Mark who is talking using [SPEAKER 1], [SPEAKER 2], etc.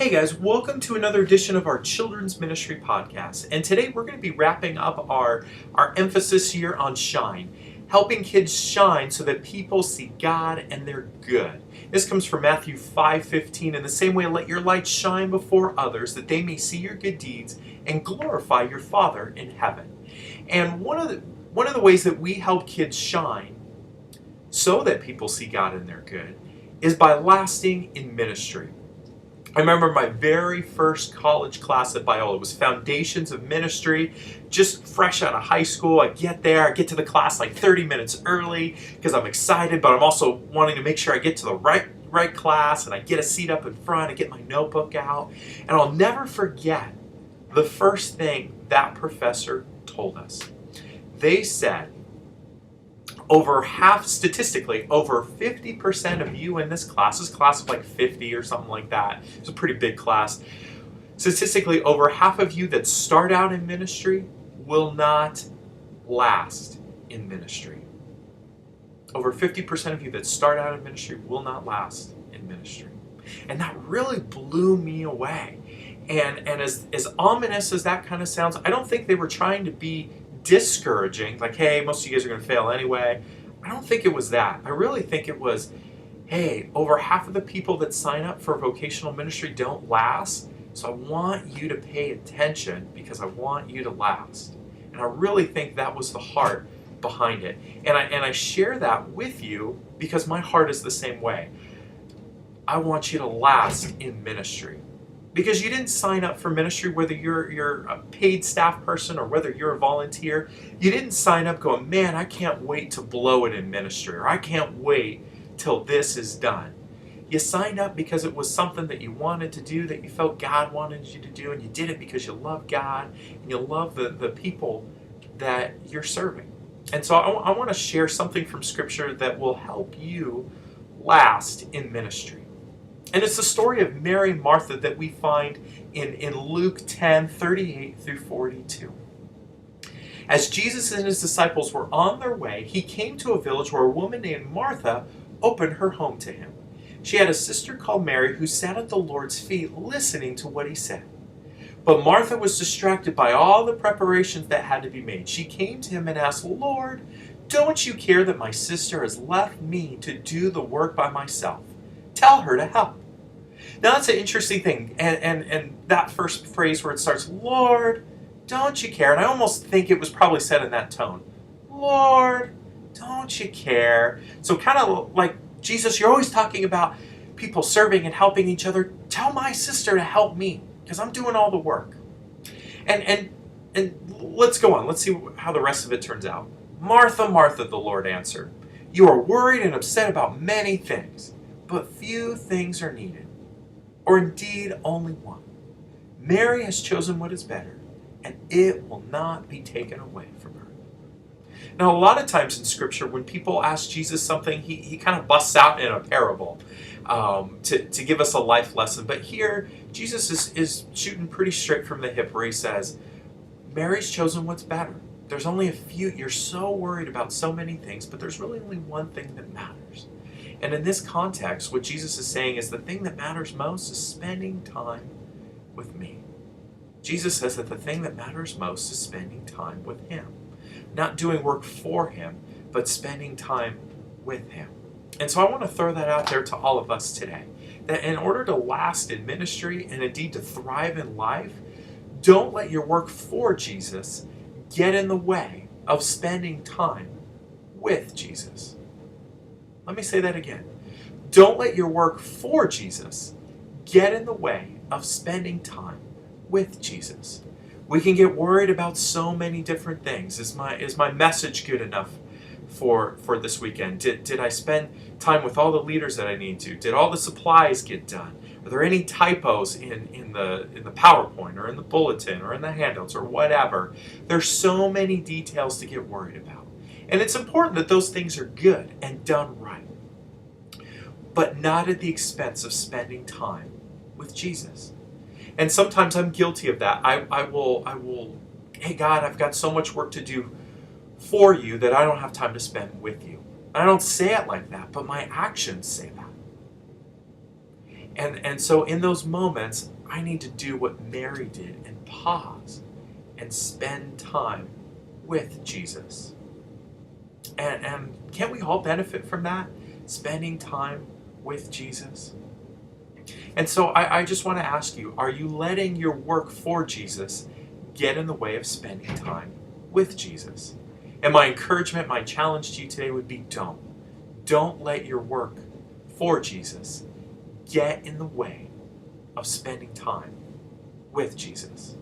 [SPEAKER 1] Hey guys, welcome to another edition of our Children's Ministry Podcast. And today we're going to be wrapping up our emphasis here on shine, helping kids shine so that people see God and they're good. This comes from Matthew 5:15. In the same way, let your light shine before others that they may see your good deeds and glorify your Father in heaven. And one of the ways that we help kids shine so that people see God and they're good is by lasting in ministry. I remember my very first college class at Biola. It was Foundations of Ministry, just fresh out of high school. I get to the class like 30 minutes early because I'm excited, but I'm also wanting to make sure I get to the right class, and I get a seat up in front, I get my notebook out, and I'll never forget the first thing that professor told us. They said, statistically, over 50% of you in this class of like 50 or something like that. It's a pretty big class. Statistically, over half of you that start out in ministry will not last in ministry. Over 50% of you that start out in ministry will not last in ministry. And that really blew me away. And as ominous as that kind of sounds, I don't think they were trying to be discouraging, like, hey, most of you guys are going to fail anyway. I don't think it was that. I really think it was, hey, over half of the people that sign up for vocational ministry don't last, so I want you to pay attention because I want you to last. And I really think that was the heart behind it. And I share that with you because my heart is the same way. I want you to last in ministry. Because you didn't sign up for ministry, whether you're a paid staff person or whether you're a volunteer. You didn't sign up going, man, I can't wait to blow it in ministry, or I can't wait till this is done. You signed up because it was something that you wanted to do, that you felt God wanted you to do, and you did it because you love God and you love the people that you're serving. And so I want to share something from Scripture that will help you last in ministry. And it's the story of Mary and Martha that we find in Luke 10:38 through 42. As Jesus and his disciples were on their way, he came to a village where a woman named Martha opened her home to him. She had a sister called Mary who sat at the Lord's feet listening to what he said. But Martha was distracted by all the preparations that had to be made. She came to him and asked, Lord, don't you care that my sister has left me to do the work by myself? Tell her to help. Now that's an interesting thing, and that first phrase where it starts, Lord, don't you care? And I almost think it was probably said in that tone. Lord, don't you care? So kind of like, Jesus, you're always talking about people serving and helping each other. Tell my sister to help me, because I'm doing all the work. And let's go on. Let's see how the rest of it turns out. Martha, Martha, the Lord answered, you are worried and upset about many things, but few things are needed, or indeed only one. Mary has chosen what is better, and it will not be taken away from her. Now, a lot of times in Scripture, when people ask Jesus something, he kind of busts out in a parable to give us a life lesson. But here, Jesus is shooting pretty straight from the hip where he says, Mary's chosen what's better. There's only a few. You're so worried about so many things, but there's really only one thing that matters. And in this context, what Jesus is saying is the thing that matters most is spending time with me. Jesus says that the thing that matters most is spending time with him. Not doing work for him, but spending time with him. And so I want to throw that out there to all of us today. That in order to last in ministry and indeed to thrive in life, don't let your work for Jesus get in the way of spending time with Jesus. Let me say that again. Don't let your work for Jesus get in the way of spending time with Jesus. We can get worried about so many different things. Is my message good enough for this weekend? Did I spend time with all the leaders that I need to? Did all the supplies get done? Are there any typos in the PowerPoint or in the bulletin or in the handouts or whatever? There's so many details to get worried about. And it's important that those things are good and done right, but not at the expense of spending time with Jesus. And sometimes I'm guilty of that. I will, hey God, I've got so much work to do for you that I don't have time to spend with you. I don't say it like that, but my actions say that. And so in those moments, I need to do what Mary did and pause and spend time with Jesus. And can't we all benefit from that? Spending time with Jesus? And so I just want to ask you, are you letting your work for Jesus get in the way of spending time with Jesus? And my encouragement, my challenge to you today would be don't. Don't let your work for Jesus get in the way of spending time with Jesus.